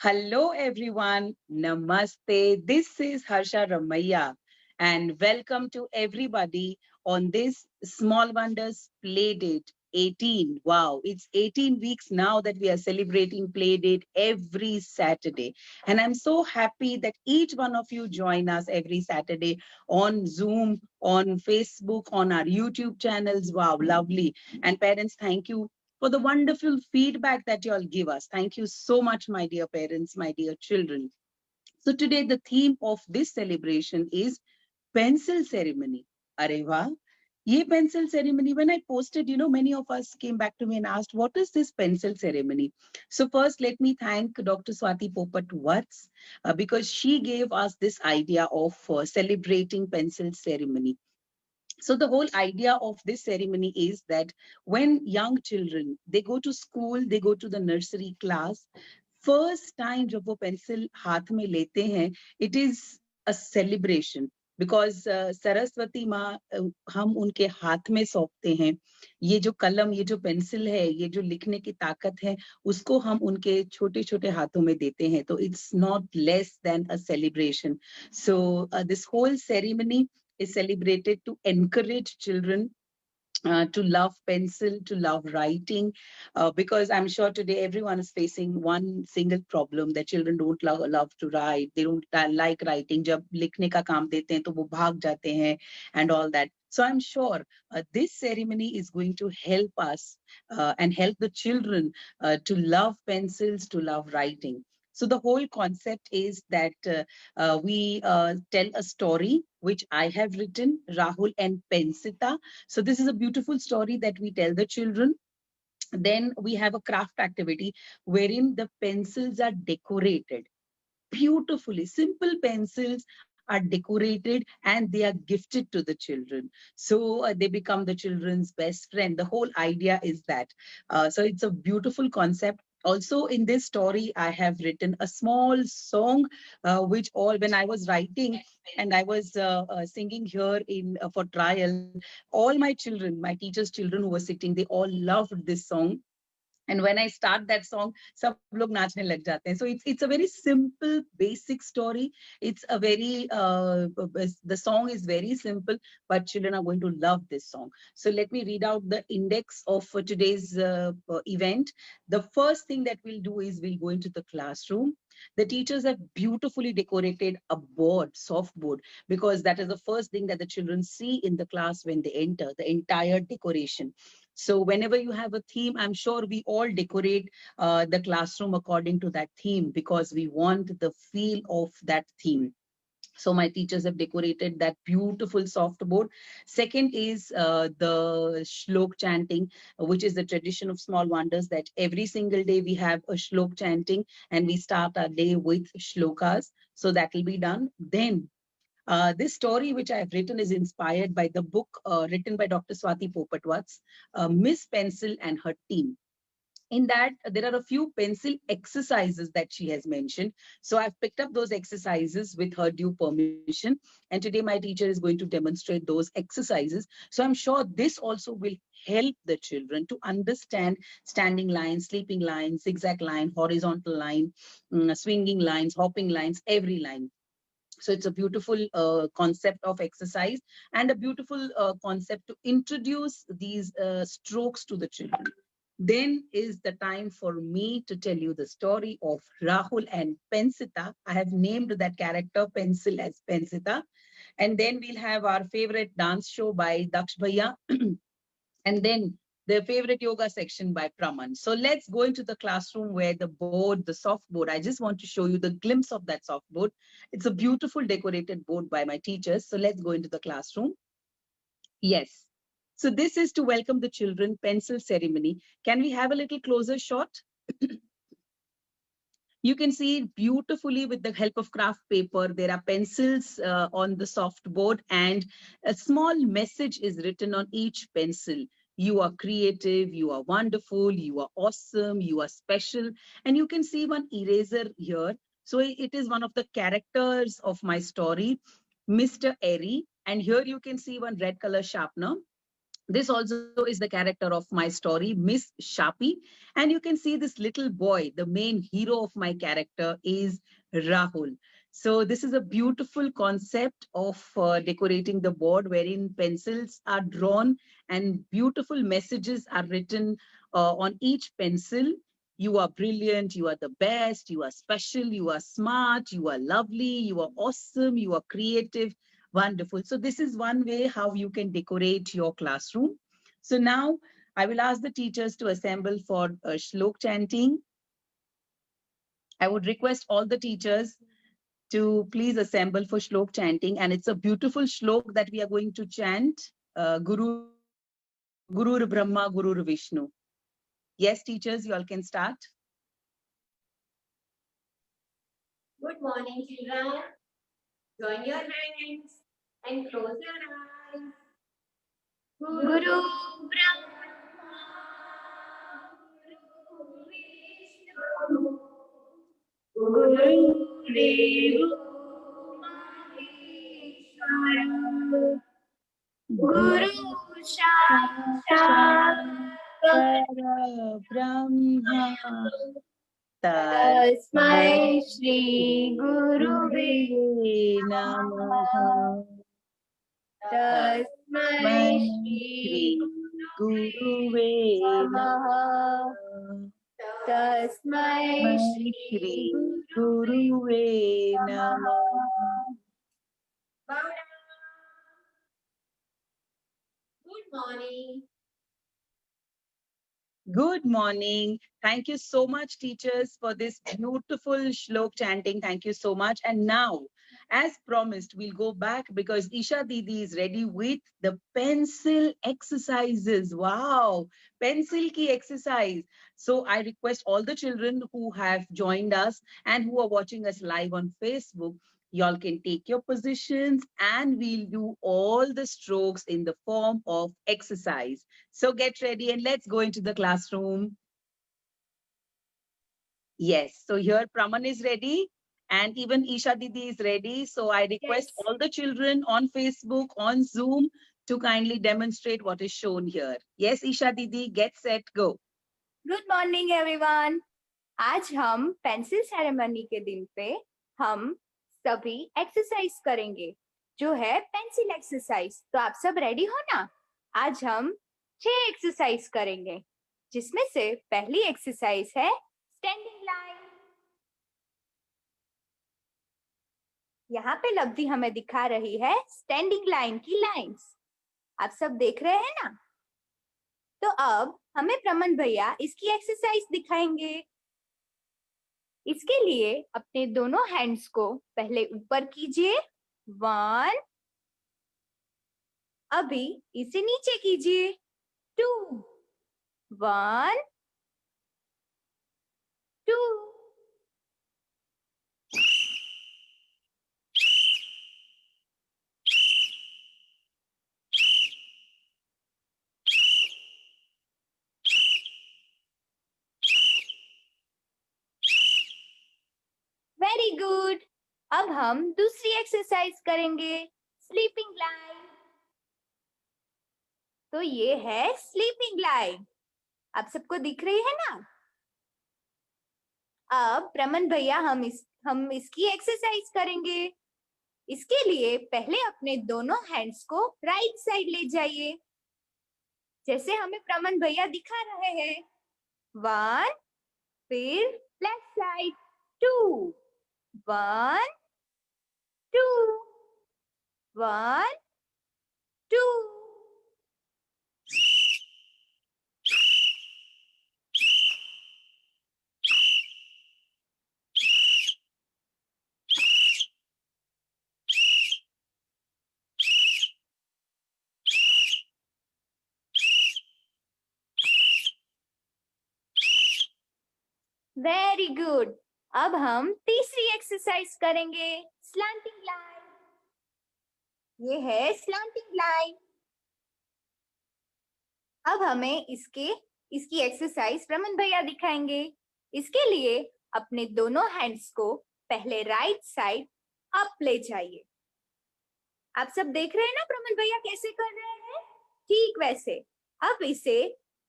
Hello, everyone. Namaste. This is Harsha Ramaiya, and welcome to everybody on this Small Wonders Playdate 18. Wow, it's 18 weeks now that we are celebrating Playdate every Saturday. And I'm so happy that each one of you join us every Saturday on Zoom, on Facebook, on our YouTube channels. Wow, lovely. And parents, thank you for the wonderful feedback that you all give us. Thank you so much, my dear parents, my dear children. So today the theme of this celebration is pencil ceremony. Areva, ye pencil ceremony. When I posted, many of us came back to me and asked, what is this pencil ceremony? So first, let me thank Dr. Swati Popat Watts because she gave us this idea of celebrating pencil ceremony. So the whole idea of this ceremony is that when young children, they go to school, they go to the nursery class, first time जब वो pencil हाथ में लेते हैं, it is a celebration because Saraswati माँ हम उनके हाथ में सौंपते हैं. ये जो कलम, ये जो पेंसिल है, ये जो लिखने की ताकत है, उसको हम उनके छोटे छोटे हाथों में देते हैं. तो it's not less than a celebration. So this whole ceremony is celebrated to encourage children to love pencil, to love writing, because I'm sure today everyone is facing one single problem that children don't love to write. They don't like writing. जब लिखने का काम देते हैं तो वो भाग जाते हैं and all that. So I'm sure this ceremony is going to help us and help the children to love pencils, to love writing. So the whole concept is that we tell a story which I have written, Rahul and Pensita. So this is a beautiful story that we tell the children. Then we have a craft activity wherein the pencils are decorated beautifully. Simple pencils are decorated and they are gifted to the children. So they become the children's best friend. The whole idea is that. So it's a beautiful concept. Also, in this story, I have written a small song, which all when I was writing and I was singing here in for trial, all my children, my teachers' children who were sitting, they all loved this song. And when I start that song, sab log naachne lag jate hain. So it's a very simple, basic story. It's a very the song is very simple, but children are going to love this song. So let me read out the index of today's event. The first thing that we'll do is we'll go into the classroom. The teachers have beautifully decorated a board, soft board, because that is the first thing that the children see in the class when they enter, the entire decoration. So whenever you have a theme, I'm sure we all decorate the classroom according to that theme because we want the feel of that theme. So my teachers have decorated that beautiful soft board. Second is the shlok chanting, which is the tradition of Small Wonders that every single day we have a shlok chanting and we start our day with shlokas. So that will be done. Then this story, which I have written, is inspired by the book written by Dr. Swati Popatwats, Miss Pencil and Her Team. In that, there are a few pencil exercises that she has mentioned. So I've picked up those exercises with her due permission. And today my teacher is going to demonstrate those exercises. So I'm sure this also will help the children to understand standing lines, sleeping lines, zigzag line, horizontal line, swinging lines, hopping lines, every line. So it's a beautiful concept of exercise and a beautiful concept to introduce these strokes to the children. Then is the time for me to tell you the story of Rahul and Pensita. I have named that character Pencil as Pensita. And then we'll have our favorite dance show by Daksh Bhaiya. And then their favorite yoga section by Praman. So let's go into the classroom where the board, the soft board, I just want to show you the glimpse of that soft board. It's a beautiful decorated board by my teachers. So let's go into the classroom. Yes. So this is to welcome the children, pencil ceremony. Can we have a little closer shot? You can see beautifully with the help of craft paper. There are pencils on the soft board and a small message is written on each pencil. You are creative, you are wonderful, you are awesome, you are special. And you can see one eraser here. So it is one of the characters of my story, Mr. Airy. And here you can see one red color sharpener. This also is the character of my story, Miss Shapi. And you can see this little boy, the main hero of my character is Rahul. So this is a beautiful concept of decorating the board wherein pencils are drawn and beautiful messages are written on each pencil. You are brilliant, you are the best, you are special, you are smart, you are lovely, you are awesome, you are creative. Wonderful. So this is one way how you can decorate your classroom. So now I will ask the teachers to assemble for shlok chanting. I would request all the teachers to please assemble for shlok chanting. And it's a beautiful shlok that we are going to chant. Gurur Brahma, Gurur Vishnu. Yes, teachers, you all can start. Good morning, children. Join your hands and close your eyes. Guru Brahma, Guru Vishnu, Guru Devo Maheshwara, Guru Sakshat Brahma Tasmai Shri Guruve Namaha. Tasmai Shri Guruve Namaha. Tasmai Shri Shri Guruve Namaha. Good morning. Good morning. Thank you so much, teachers, for this beautiful shlok chanting. Thank you so much. And now, as promised, we'll go back because Isha Didi is ready with the pencil exercises. Wow, pencil ki exercise. So I request all the children who have joined us and who are watching us live on Facebook, y'all can take your positions and we'll do all the strokes in the form of exercise. So get ready and let's go into the classroom. Yes, so here Praman is ready and even Isha Didi is ready. So I request Yes. all the children on Facebook, on Zoom to kindly demonstrate what is shown here. Yes, Isha Didi, get set, go. Good morning everyone. आज हम pencil ceremony के दिन पे हम सभी exercise करेंगे जो है पेंसिल एक्सरसाइज। तो आप सब रेडी हो ना? आज हम 6 एक्सरसाइज करेंगे जिसमें से पहली एक्सरसाइज है स्टैंडिंग लाइन। यहाँ पे लब्धि हमें दिखा रही है स्टैंडिंग लाइन की लाइंस। आप सब देख रहे हैं ना? तो अब हमें प्रमन भैया इसकी एक्सरसाइज दिखाएंगे। इसके लिए अपने दोनों हैंड्स को पहले ऊपर कीजिए, 1, अभी इसे नीचे कीजिए, 2, 1, 2, वेरी गुड। अब हम दूसरी एक्सरसाइज करेंगे स्लीपिंग लाइन। तो ये है स्लीपिंग लाइन, आप सबको दिख रही है ना? अब प्रमन भैया हम इसकी एक्सरसाइज करेंगे। इसके लिए पहले अपने दोनों हैंड्स को राइट साइड ले जाइए जैसे हमें प्रमन भैया दिखा रहे हैं। 1, फिर लेफ्ट साइड, 2, 1, 2, 1, 2। Very good. अब हम तीसरी एक्सरसाइज करेंगे स्लैंटिंग लाइन। ये है स्लैंटिंग लाइन। अब हमें इसकी एक्सरसाइज प्रमन भैया दिखाएंगे। इसके लिए अपने दोनों हैंड्स को पहले राइट साइड अप ले जाइए। आप सब देख रहे हैं ना प्रमन भैया कैसे कर रहे हैं? ठीक वैसे। अब इसे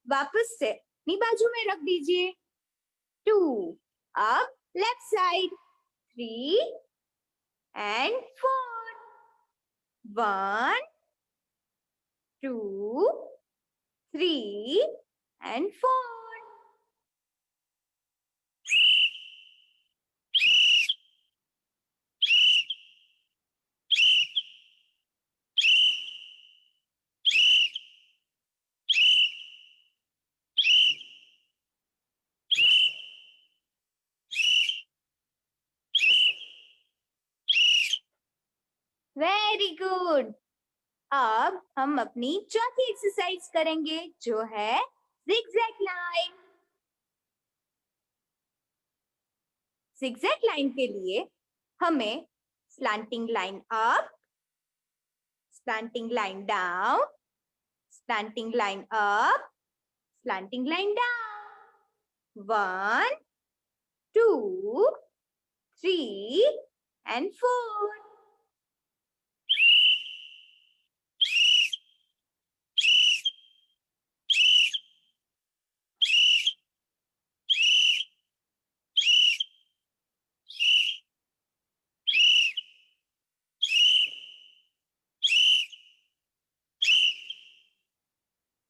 वापस से अपनी बाजू में रख दीजिए। 2, अब left side 3 and 4, 1, 2, 3 and 4. Very good. अब हम अपनी चौथी एक्सरसाइज करेंगे जो है zigzag लाइन। zigzag लाइन के लिए हमें slanting line up, slanting line down, slanting line up, slanting line down. 1, 2, 3 and 4.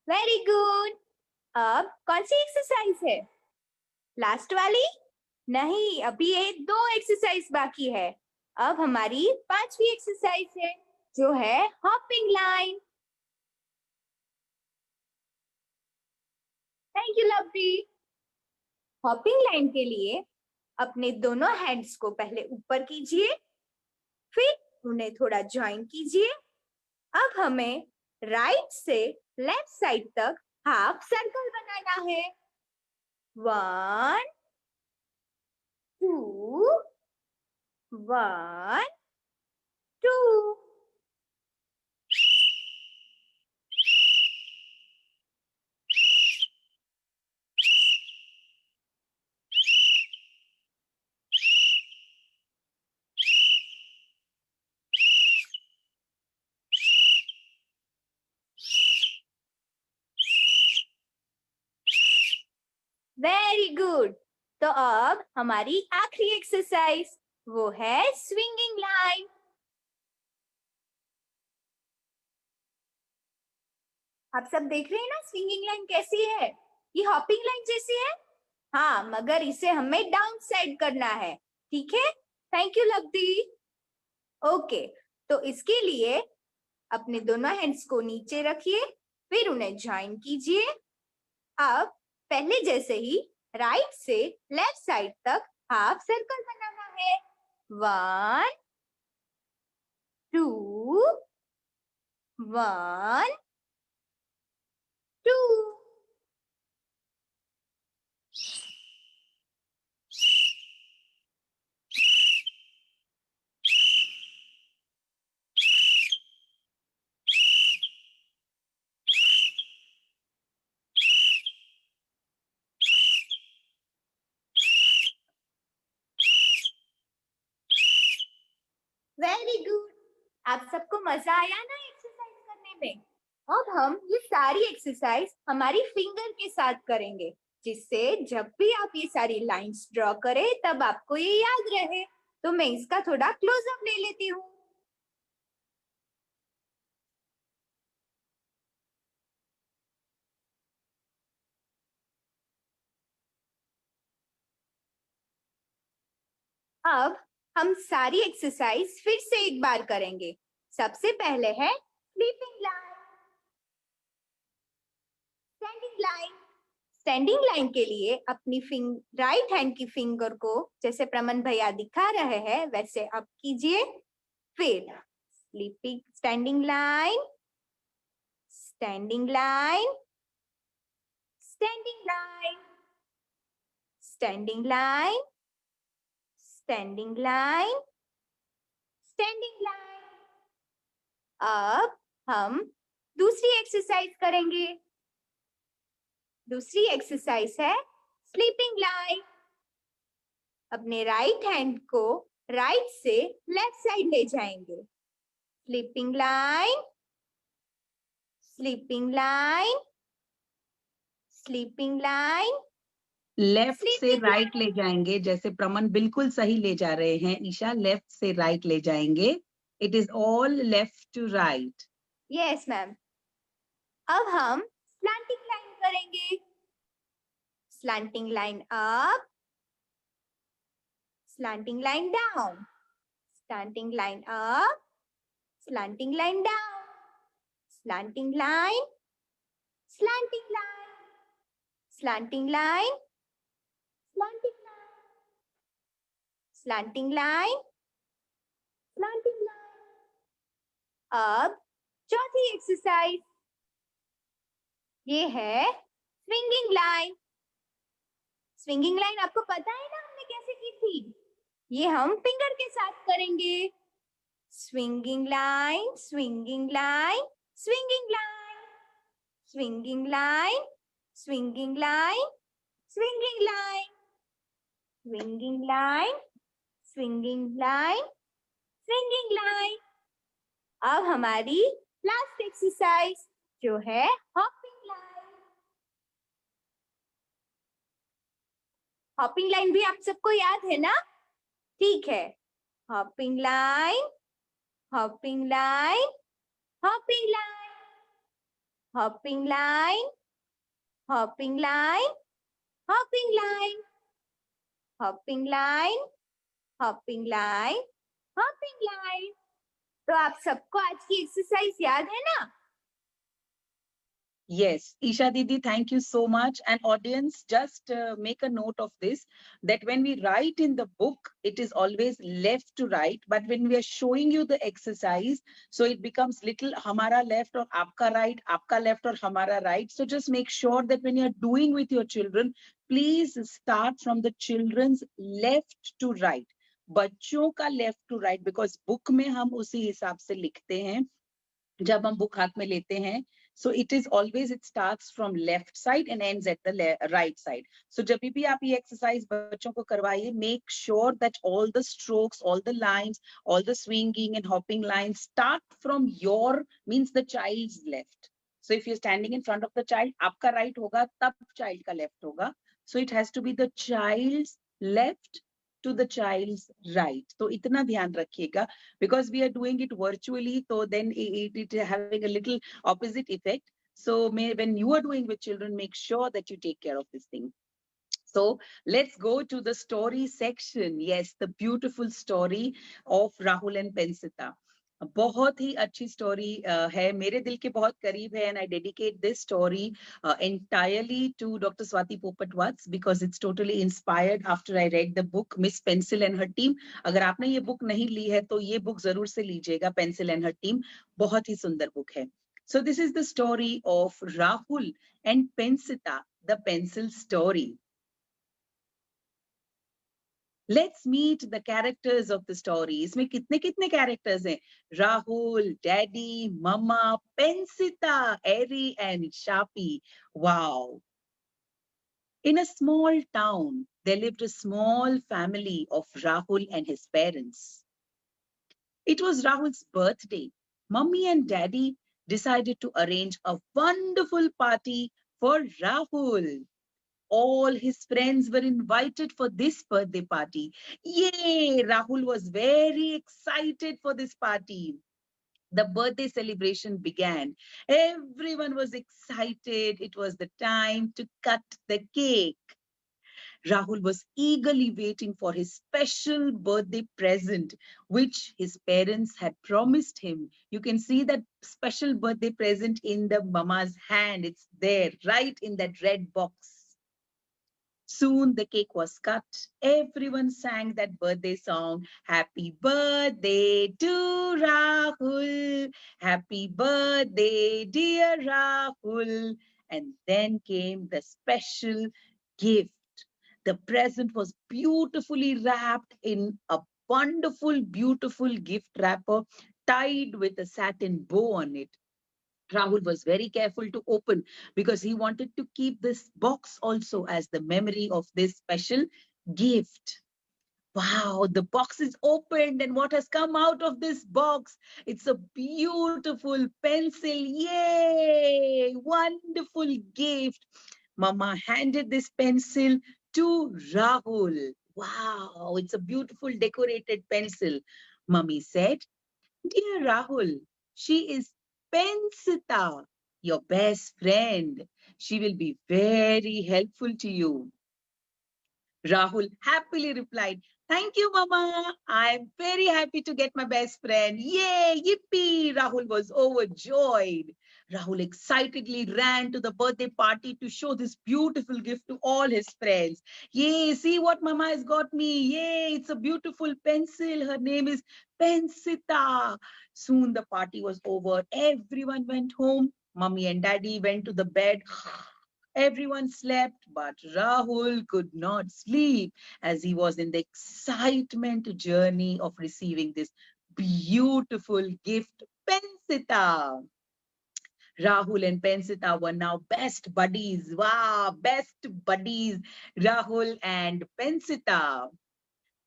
Very good. अब कौन सी एक्सरसाइज है? लास्ट वाली? नहीं, अभी ये 2 एक्सरसाइज बाकी है। अब हमारी 5वीं एक्सरसाइज है जो है hopping line. Thank you lovely. Hopping line के लिए अपने दोनों हैंड्स को पहले ऊपर कीजिए, फिर उन्हें थोड़ा ज्वाइन कीजिए। अब हमें राइट से लेफ्ट साइड तक हाफ सर्कल बनाना है। 1, 2, 1, 2. Very good. तो अब हमारी आखिरी एक्सरसाइज वो है स्विंगिंग लाइन। आप सब देख रहे हैं ना स्विंगिंग लाइन कैसी है? ये हॉपिंग लाइन जैसी है। हाँ, मगर इसे हमें डाउन साइड करना है। ठीक है, थैंक यू लवली। ओके, तो इसके लिए अपने दोनों हैंड्स को नीचे रखिए, फिर उन्हें ज्वाइन कीजिए। अब पहले जैसे ही राइट से लेफ्ट साइड तक हाफ सर्कल बनाना है। 1, 2, 1, 2. Very good. आप सबको मजा आया ना एक्सरसाइज करने में? अब हम ये सारी एक्सरसाइज हमारी फिंगर के साथ करेंगे, जिससे जब भी आप ये सारी लाइंस ड्रॉ करें तब आपको ये याद रहे। तो मैं इसका थोड़ा क्लोजअप ले लेती हूँ। अब हम सारी एक्सरसाइज फिर से एक बार करेंगे। सबसे पहले है sleeping line, standing line. Standing line के लिए अपनी राइट हैंड की फिंगर को जैसे प्रमन भैया दिखा रहे हैं वैसे अप कीजिए, फिर sleeping standing line, standing line, standing line, standing line, standing line, standing line. अब हम दूसरी एक्सरसाइज करेंगे। दूसरी एक्सरसाइज है स्लीपिंग लाइन। अपने राइट हैंड को राइट से लेफ्ट साइड ले जाएंगे। Sleeping line, sleeping line, sleeping line, left से sleeping राइट ले जाएंगे, जैसे प्रमन बिल्कुल सही ले जा रहे हैं ईशा, लेफ्ट से राइट ले जाएंगे. It is all left to right. Yes, ma'am. अब हम slanting line करेंगे. Slanting line up, slanting line down, slanting line up, slanting line down, slanting line, slanting line, slanting line, slanting line, slanting line, slanting line. अब चौथी exercise ये है swinging line. Swinging line आपको पता है ना हमने कैसे की थी? ये हम फिंगर के साथ करेंगे. Swinging line, swinging line, swinging line, swinging line, swinging line, swinging line, swinging line, swinging line, swinging line. अब हमारी लास्ट एक्सरसाइज जो है हॉपिंग लाइन. हॉपिंग लाइन भी आप सबको याद है ना? ठीक है. Hopping line, hopping line, hopping line, hopping line, hopping line, hopping line, hopping line, hopping line, hopping line. तो आप सबको आज की एक्सरसाइज याद है ना? Yes, Isha Didi, thank you so much. And audience, just make a note of this, that when we write in the book, it is always left to right. But when we are showing you the exercise, so it becomes little hamara left or aapka left or hamara right. So just make sure that when you're doing with your children, please start from the children's left to right. बच्चों का left to right, because book में हम उसी हिसाब से लिखते हैं जब हम बुक हाथ में लेते हैं. So it is always, it starts from left side and ends at the right side. So जब भी आप ये exercise बच्चों को करवाइए, make sure that all the strokes, all the lines, all the swinging and hopping lines start from your, means the child's left. So if you're standing in front of the child, आपका right होगा, तब child का left होगा. So it has to be the child's left to the child's right. So itna dhyan rakhiyega, because we are doing it virtually, so then it having a little opposite effect. So when you are doing with children, make sure that you take care of this thing. So let's go to the story section. Yes, the beautiful story of Rahul and Pensita. बहुत ही अच्छी story है, मेरे दिल के बहुत करीब है, and I dedicate this story entirely to Dr. Swati Popatwats, because it's totally inspired after I read the book Miss Pencil and Her Team. अगर आपने ये बुक नहीं ली है तो ये बुक जरूर से लीजिएगा, Pencil and Her Team, बहुत ही सुंदर बुक है. So this is the story of Rahul and Pensita, the pencil story. Let's meet the characters of the story. इसमें कितने characters हैं? Rahul, Daddy, Mama, Pensita, Eri, and Shapi. Wow. In a small town, there lived a small family of Rahul and his parents. It was Rahul's birthday. Mummy and Daddy decided to arrange a wonderful party for Rahul. All his friends were invited for this birthday party. Yay! Rahul was very excited for this party. The birthday celebration began. Everyone was excited. It was the time to cut the cake. Rahul was eagerly waiting for his special birthday present, which his parents had promised him. You can see that special birthday present in the mama's hand. It's there, right in that red box. Soon the cake was cut. Everyone sang that birthday song. Happy birthday to Rahul. Happy birthday, dear Rahul. And then came the special gift. The present was beautifully wrapped in a wonderful, beautiful gift wrapper tied with a satin bow on it. Rahul was very careful to open because he wanted to keep this box also as the memory of this special gift. Wow, the box is opened, and what has come out of this box? It's a beautiful pencil. Yay! Wonderful gift. Mama handed this pencil to Rahul. Wow, it's a beautiful decorated pencil. Mummy said, "Dear Rahul, she is Pensita, your best friend. She will be very helpful to you." Rahul happily replied, "Thank you, Mama. I'm very happy to get my best friend. Yay, yippee!" Rahul was overjoyed. Rahul excitedly ran to the birthday party to show this beautiful gift to all his friends. Yay, see what Mama has got me. Yay, it's a beautiful pencil. Her name is Pensita. Soon the party was over. Everyone went home. Mummy and Daddy went to the bed. Everyone slept, but Rahul could not sleep as he was in the excitement journey of receiving this beautiful gift, Pensita. Rahul and Pensita were now best buddies. Wow, best buddies, Rahul and Pensita.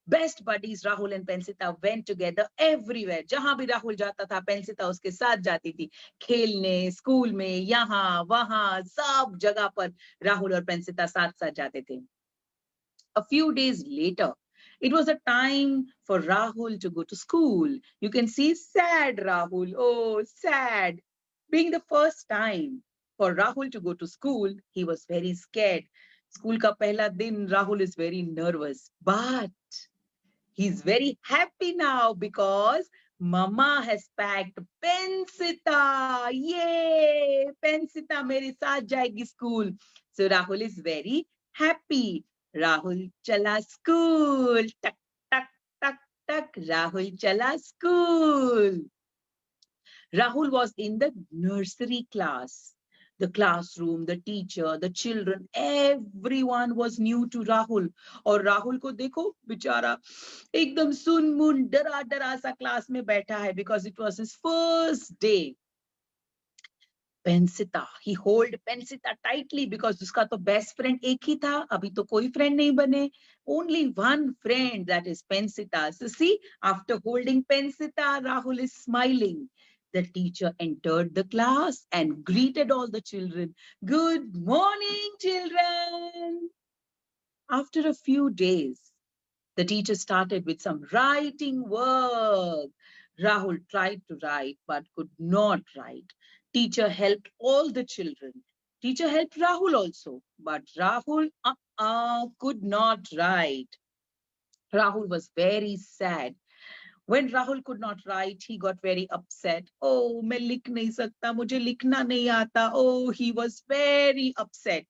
Best buddies Rahul and Pensita went together everywhere. जहां भी राहुल जाता था, पेंसिता उसके साथ जाती थी. खेलने, school में, यहाँ, वहां, सब जगह पर राहुल और पेंसिता साथ साथ जाते थे. A few days later, it was a time for Rahul to go to school. You can see sad Rahul. Oh, sad. Being the first time for Rahul to go to school, he was very scared. School का पहला दिन, Rahul is very nervous. But he's very happy now because Mama has packed Pensita. Yay! Pensita मेरे साथ जाएगी school. So Rahul is very happy. Rahul chala school. Tak, tak, tak, tak. Rahul chala school. Rahul was in the nursery class. The classroom, the teacher, the children, everyone was new to Rahul. और राहुल को देखो बेचारा एकदम सुन मुन डरा डरा सा class में बैठा है because it was his first day. Pensita, he hold Pensita tightly because उसका तो best friend एक ही था, अभी तो कोई friend नहीं बने. Only one friend, that is Pensita. So see, after holding Pensita, Rahul is smiling. The teacher entered the class and greeted all the children. Good morning, children. After a few days, the teacher started with some writing work. Rahul tried to write but could not write. Teacher helped all the children. Teacher helped Rahul also, but Rahul could not write. Rahul was very sad. When Rahul could not write, he got very upset. Oh, मैं लिख नहीं सकता, मुझे लिखना नहीं आता. Oh, he was very upset.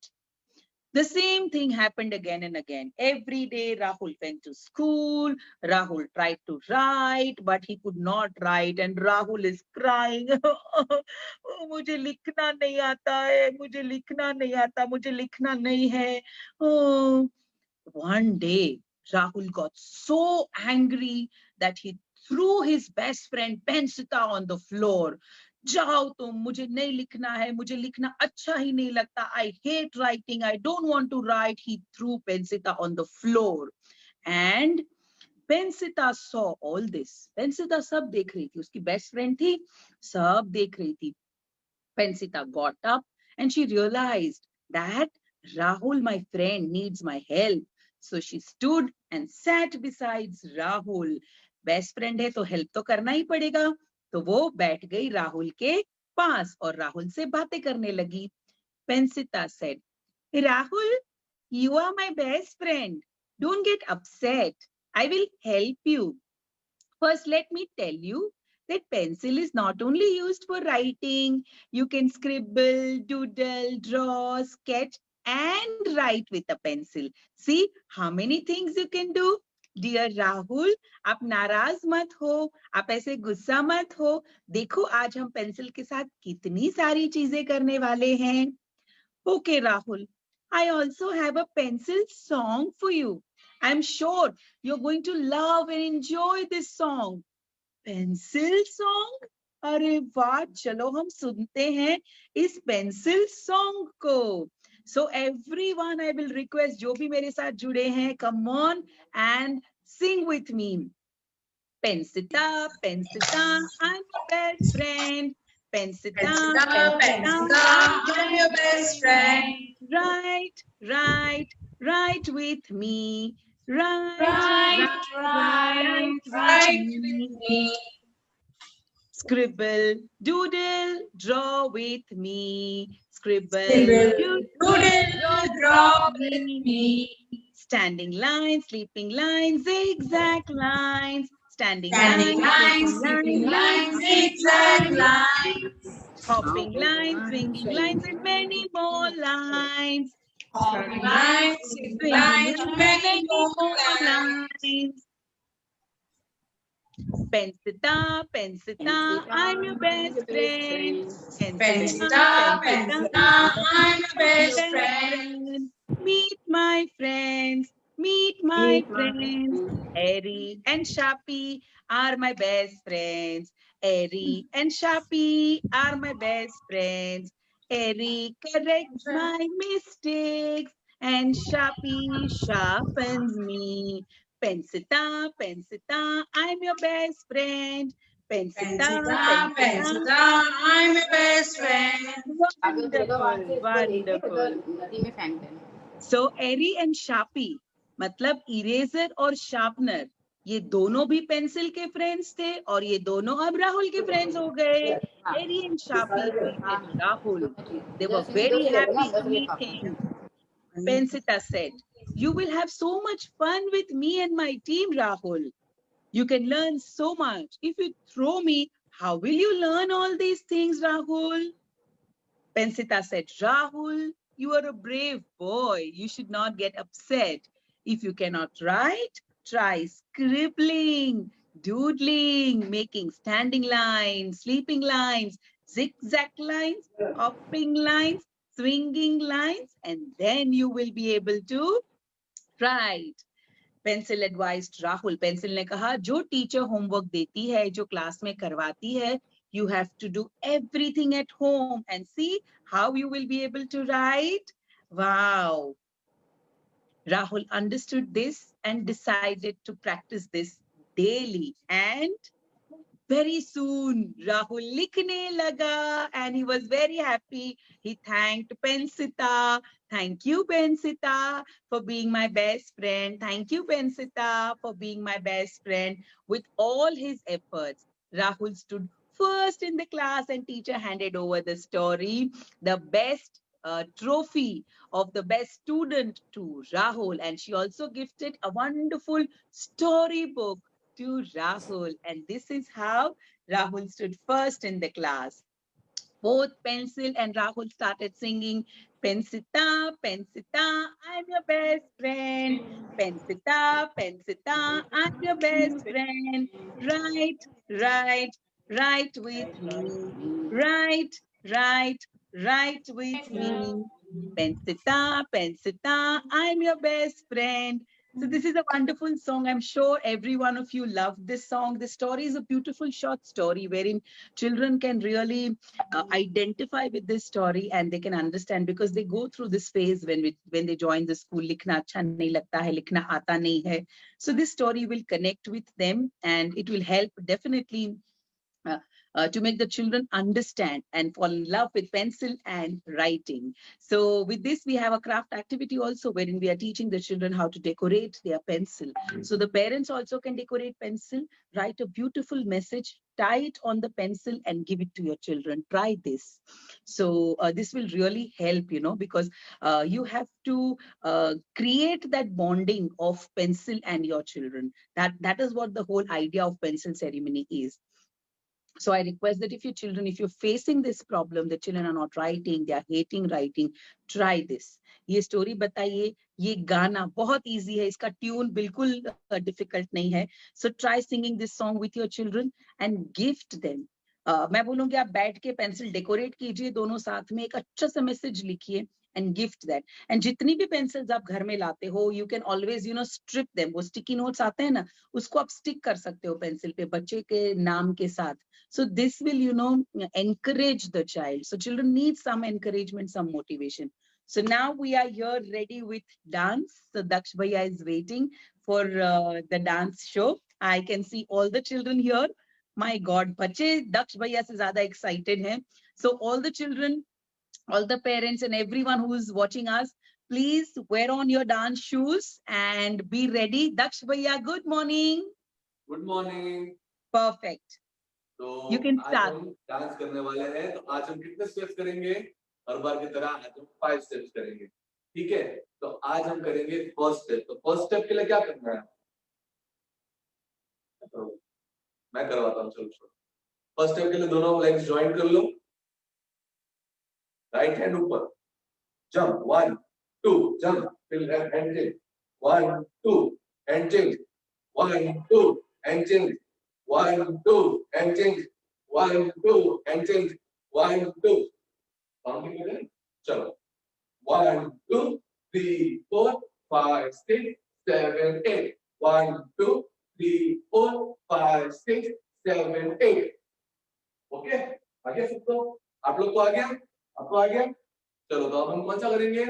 The same thing happened again and again. Every day Rahul went to school. Rahul tried to write, but he could not write. And Rahul is crying. Oh, मुझे लिखना नहीं आता है, मुझे लिखना नहीं आता, मुझे लिखना नहीं है. Oh. One day, Rahul got so angry that he threw his best friend Pensita on the floor. जाओ तुम, मुझे नहीं लिखना है, मुझे लिखना अच्छा ही नहीं लगता. I hate writing. I don't want to write. He threw Pensita on the floor. And Pensita saw all this. Pensita सब देख रही थी, उसकी best friend थी, सब देख रही थी. Pensita got up and she realized that Rahul, my friend, needs my help. So she stood and sat beside Rahul. Best friend है तो help तो करना ही पड़ेगा. तो वो बैठ गई राहुल के पास और राहुल से बातें करने लगी. Pensita said, Rahul, you are my best friend. Don't get upset. I will help you. First, let me tell you that pencil is not only used for writing. You can scribble, doodle, draw, sketch, and write with a pencil. See how many things you can do? Dear Rahul, आप नाराज मत हो, आप ऐसे गुस्सा मत हो. देखो आज हम पेंसिल के साथ कितनी सारी चीजें करने वाले हैं. Okay, Rahul, I also have a pencil song for you. I'm sure you're going to love and enjoy this song. Pencil song? अरे वाह, चलो हम सुनते हैं इस pencil song को. So everyone, I will request जो भी मेरे साथ जुड़े हैं, come on and Sing with me. Pensita, Pensita, I'm your best friend. Pensita, Pensita, Pensita, Pensita, I'm your best friend. Write with me. Write Right with with me. me. Scribble, doodle, draw with me. Scribble, Scribble, doodle, doodle, draw with with me. me. Standing lines, sleeping lines, zigzag lines. Standing Standing lines, lines, sleeping sleeping lines, lines, zigzag zigzag lines. lines. Hopping lines, swinging lines, and many more lines. Hopping lines, singing Swinging lines, lines, many many more more lines. lines. Pensita, Pensita, I'm your best friend. Pensita, Pensita, I'm your best Best friend. friend. Meet my friends, meet my friends. Eri and Shapi are my best friends. Eri and Shapi are my best friends. Eri corrects my mistakes and Shapi sharpens me. Pensita, Pensita, I'm your best friend. Pensita, Pensita, Pensita. Pensita, I'm your best friend. Wonderful, wonderful. So एरी and शापी मतलब eraser और sharpener, ये दोनों भी pencil के friends थे और ये दोनों अब राहुल के फ्रेंड्स हो गए. एरी and shoppe greeted Rahul. They were very happy to meet him. Pensita said, "You will have so much fun with me and my team, Rahul. You can learn so much. If you throw me, how will you learn all these things, Rahul?" Pensita said, "Rahul, you are a brave boy. You should not get upset. If you cannot write, try scribbling, doodling, making standing lines, sleeping lines, zigzag lines, hopping lines, swinging lines, and then you will be able to write." Pencil advised Rahul. Pencil ने कहा जो teacher homework देती है, जो class में करवाती है, you have to do everything at home and see how you will be able to write. Wow. Rahul understood this and decided to practice this daily, and very soon Rahul likhne laga and he was very happy. He thanked Pensita. "Thank you, Pensita, for being my best friend. Thank you, Pensita, for being my best friend." With all his efforts, Rahul stood first in the class and teacher handed over the story, the best trophy of the best student, to Rahul, and she also gifted a wonderful storybook to Rahul. And this is how Rahul stood first in the class. Both Pencil and Rahul started singing, "Pensita, Pensita, I'm your best friend. Pensita, Pensita, I'm your best friend. Write, write, write with me. Write, write, write with me. Pensita, Pensita, I'm your best friend." So this is a wonderful song. I'm sure every one of you loved this song. The story is a beautiful short story wherein children can really identify with this story and they can understand, because they go through this phase when they join the school. Likhna acha nahi lagta hai, likhna aata nahi hai. So this story will connect with them and it will help definitely to make the children understand and fall in love with pencil and writing. So with this, we have a craft activity also wherein we are teaching the children how to decorate their pencil. So the parents also can decorate pencil, write a beautiful message, tie it on the pencil and give it to your children. Try this. So this will really help, because you have to create that bonding of pencil and your children. That is what the whole idea of pencil ceremony is. So I request that if you're facing this problem, the children are not writing, they are hating writing, try this. ये story बताइए, ये गाना बहुत easy है, इसका tune बिल्कुल difficult नहीं है. So try singing this song with your children and gift them. मैं बोलूँगी आप बैठ के पेंसिल डेकोरेट कीजिए दोनों साथ में, एक अच्छा सा मैसेज लिखिए and gift that. And जितनी भी पेंसिल्स आप घर में लाते हो, you can always strip them. वो sticky notes आते हैं ना, उसको आप stick कर सकते हो पेंसिल पे बच्चे के नाम के साथ. So this will, encourage the child. So children need some encouragement, some motivation. So now we are here ready with dance. So Daksh Bhaiya is waiting for the dance show. I can see all the children here. My God, बच्चे Daksh Bhaiya से ज़्यादा excited हैं. So all the children, all the parents and everyone who is watching us, please wear on your dance shoes and be ready. Daksh Bhaiya, good morning. Good morning. Perfect. तो You can आज start. हम dance करने वाले हैं। तो आज हम कितने स्टेप्स करेंगे? हर बार की तरह आज हम 5 स्टेप्स करेंगे। ठीक है, तो आज हम करेंगे फर्स्ट स्टेप। तो फर्स्ट स्टेप के लिए क्या करना है? तो मैं करवाता हूँ, चलो छोड़ो। फर्स्ट स्टेप के लिए दोनों लेग्स ज्वाइन कर लो, राइट हैंड ऊपर, जंप 1 2 जंप, फिर left hand change 1 2 hand change 1 2 hand change 1 2 hand change 1 2 hand change 1 2। Counting करें, चलो 1 2 3 4 5 6 7 8 1 2 3 4 5 6 7 8। ओके, आ गया सबको? आप लोग को आ गया? आपको आ गया? चलो, तो अब हम कौन सा करेंगे?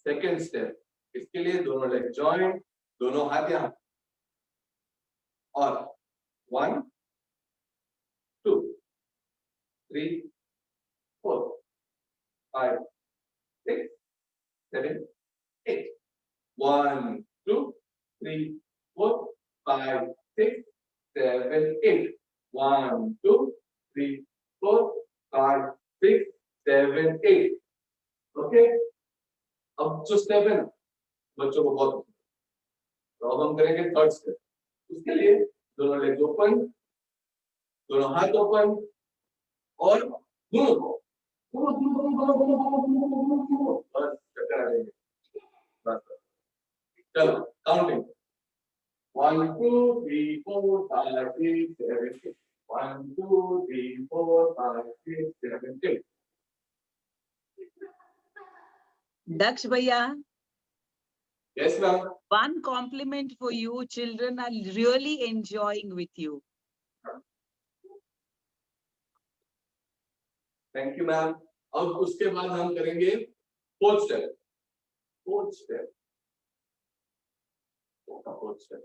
Second step. इसके लिए दोनों लेग जॉइंट, दोनों हाथ यहाँ, और 1 2 3 4 5 6 7 8 1 2 3 4 5 6 7 8 1 2 3 4 5 6 7 8। ओके, अब जो स्टेप है ना, बच्चों को बहुत पसंद है। तो अब हम करेंगे थर्ड स्टेप। उसके लिए दोनों लेग ओपन, दोनों हाथ ओपन, और दोनों को बस चक्कर आ जाएंगे। बस चलो, counting 1 2 3 4 5 6 7 8 1 2 3 4 5 6 7 8। Daksh Bhaiya, Yes, ma'am. one compliment for you. Children are really enjoying with you. Thank you ma'am. अब उसके बाद हम करेंगे fourth step. Fourth step, fourth step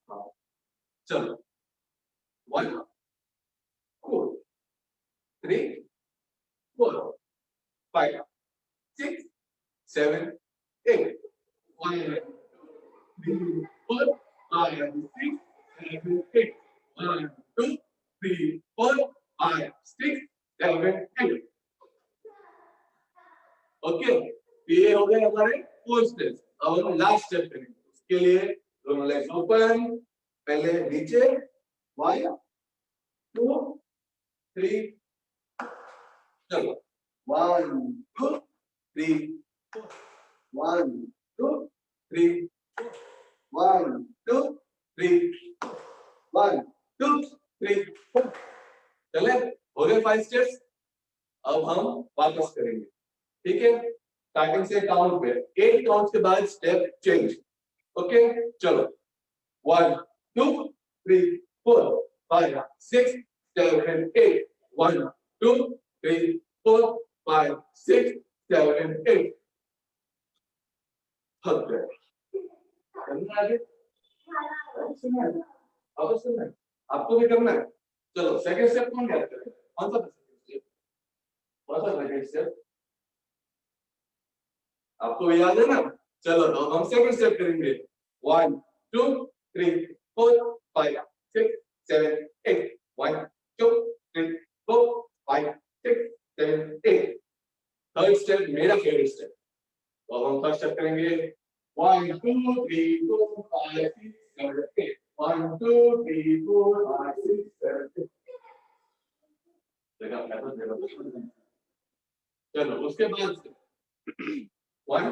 हाँ, चलो 1 2 3 4 5 6 7 8 1 2 3 4 5 6 7 8 1 2 3 4 5 6 7 8। ओके, ये हो गए हमारे 4 स्टेप्स। अब हम लास्ट स्टेप करेंगे। उसके लिए दोनों लेग्स ओपन, पहले नीचे 1 2 3 चलो 1 2 3 1 2 3 1 2 3 1 2 3 चले, हो गए 5 स्टेप्स। अब हम वापस करेंगे, ठीक है? स्टार्टिंग से काउंट पे 8 काउंट के बाद स्टेप चेंज। ओके, चलो 1 2 3 4 5 6 7 8 1 2 3 4 5 6 7 8। थक गए, करना आगे, सुनना है, अब सुनना है, आपको भी करना है। चलो, सेकंड स्टेप कौन याद करेगा? कौन सा स्टेप? कौन सा सेकंड स्टेप? आपको याद है ना? चलो, तो हम सेकंड स्टेप करेंगे। 1 2 3 4 5 6 7 8 1 2 3 4 5 6 7 8। थर्ड स्टेप मेरा फेवरेट स्टेप। तो हम फर्स्ट स्टेप करेंगे 1 2 3 4 5 6 7 8 1 2 3 4 5 6 7 8। चलो, उसके बाद 1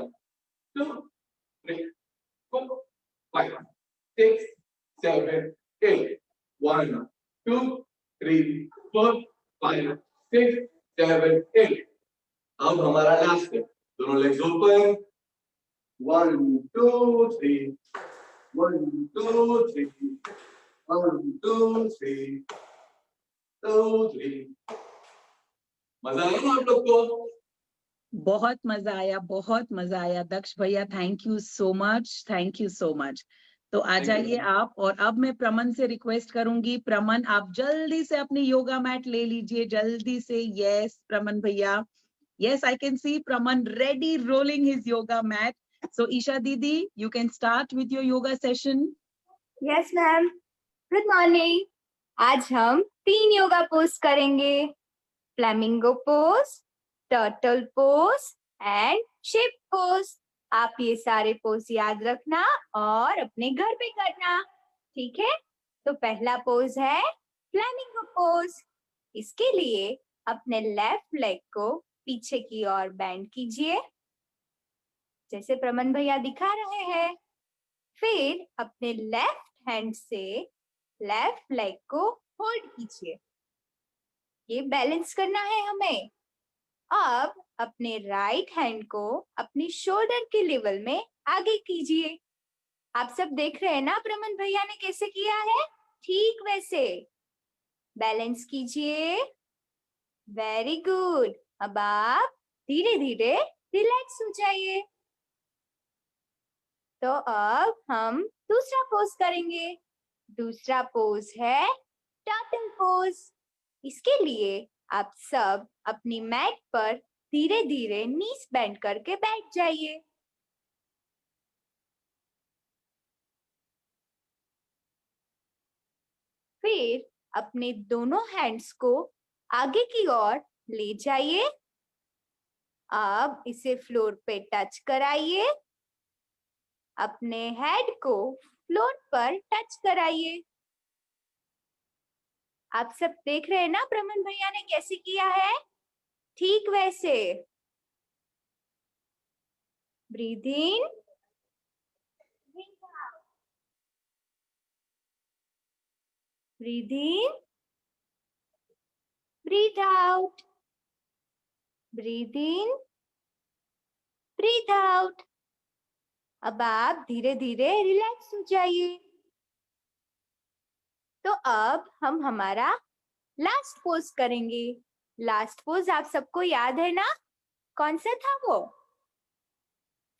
2 3 4 5 6 7 8 1 2 3 4 5 6 7 8। अब हमारा लास्ट है, दोनों लेग्स ओपन 1 2 3 1 2 3 1 2 3 2 3 मजा आया ना आप लोग को? बहुत मजा आया, बहुत मजा आया। दक्ष भैया, thank you so much, thank you so much. तो आ Thank you, जाइए ma'am. आप, और अब मैं प्रमन से रिक्वेस्ट करूंगी, प्रमन आप जल्दी से अपनी योगा मैट ले लीजिए, जल्दी से। यस प्रमन भैया, yes, I can see Praman ready rolling his yoga mat. So Isha Didi, you can start with your yoga session. Yes ma'am, good morning. आज हम 3 योगा पोज करेंगे, flamingo pose, turtle pose and ship pose. आप ये सारे pose याद रखना और अपने घर पे करना, ठीक है? तो पहला पोज है फ्लेमिंगो पोज। इसके लिए अपने लेफ्ट लेग को पीछे की ओर बेंड कीजिए, जैसे प्रमन भैया दिखा रहे हैं। फिर अपने लेफ्ट हैंड से लेफ्ट लेग को होल्ड कीजिए, ये बैलेंस करना है हमें। अब अपने राइट हैंड को अपनी शोल्डर के लेवल में आगे कीजिए। आप सब देख रहे हैं ना प्रमन भैया ने कैसे किया है? ठीक वैसे बैलेंस कीजिए। Very good. अब आप धीरे धीरे रिलैक्स हो जाइए। तो अब हम दूसरा पोज करेंगे। दूसरा पोज है टर्टल पोज। इसके लिए आप सब अपनी मैट पर धीरे धीरे नीज बेंड करके बैठ जाइए। फिर अपने दोनों हैंड्स को आगे की ओर ले जाइए। अब इसे फ्लोर पे टच कराइए। अपने हेड को फ्लोर पर टच कराइए। आप सब देख रहे हैं ना प्रमन भैया ने कैसे किया है? ठीक वैसे। ब्रीथ इन, ब्रीथ इन, ब्रीथ आउट, ब्रीथ इन, ब्रीथ आउट। अब आप धीरे धीरे रिलैक्स हो जाइए। तो अब हम हमारा लास्ट पोज करेंगे। लास्ट पोज आप सबको याद है ना? कौन सा था वो?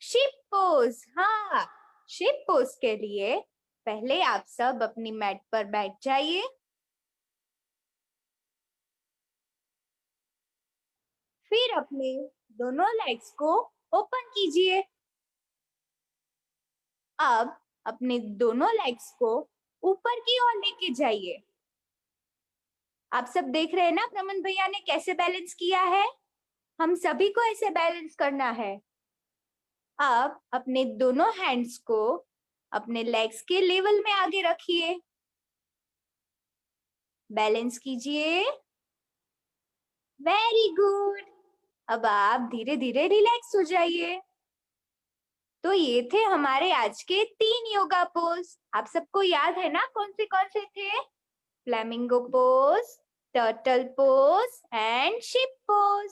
Ship pose. हाँ, शिप पोज के लिए पहले आप सब अपनी मैट पर बैठ जाइए। फिर अपने दोनों लेग्स को ओपन कीजिए। अब अपने दोनों लेग्स को ऊपर की ओर लेके जाइए। आप सब देख रहे हैं ना प्रमन भैया ने कैसे बैलेंस किया है? हम सभी को ऐसे बैलेंस करना है। अब अपने दोनों हैंड्स को अपने लेग्स के लेवल में आगे रखिए, बैलेंस कीजिए। Very good. अब आप धीरे धीरे रिलैक्स हो जाइए। तो ये थे हमारे आज के 3 योगा पोज। आप सबको याद है ना कौन से थे? Flamingo pose, turtle pose and ship pose.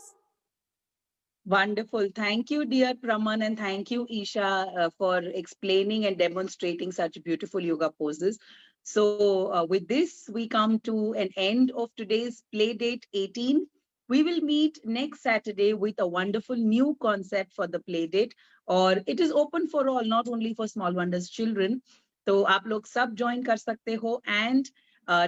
Wonderful. Thank you, dear Praman, and thank you, Isha, for explaining and demonstrating such beautiful yoga poses. So with this, we come to an end of today's Playdate 18. We will meet next Saturday with a wonderful new concept for the Playdate, or it is open for all, not only for Small Wonders children. So आप लोग सब join कर सकते हो, and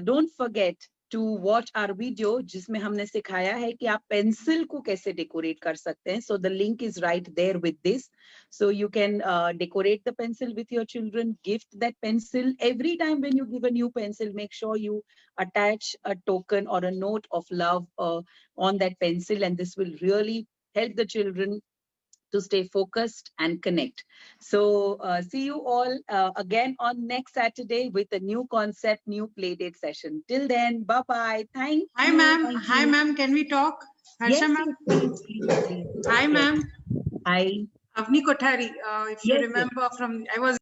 don't forget to watch our video जिसमें हमने सिखाया है कि आप पेंसिल को कैसे डेकोरेट कर सकते हैं. So the link is right there with this. So you can decorate the pencil with your children, gift that pencil. Every time when you give a new pencil, make sure you attach a token or a note of love on that pencil, and this will really help the children to stay focused and connect. So see you all again on next Saturday with a new concept, new Playdate session. Till then, bye-bye. Thank Hi, you. ma'am. Thank Hi, you. ma'am. Can we talk? Yes, Harsha, yes, ma'am. please, please, please. Hi, Yes. ma'am. Hi. Avni Kothari. If you Yes, yes. remember from, I was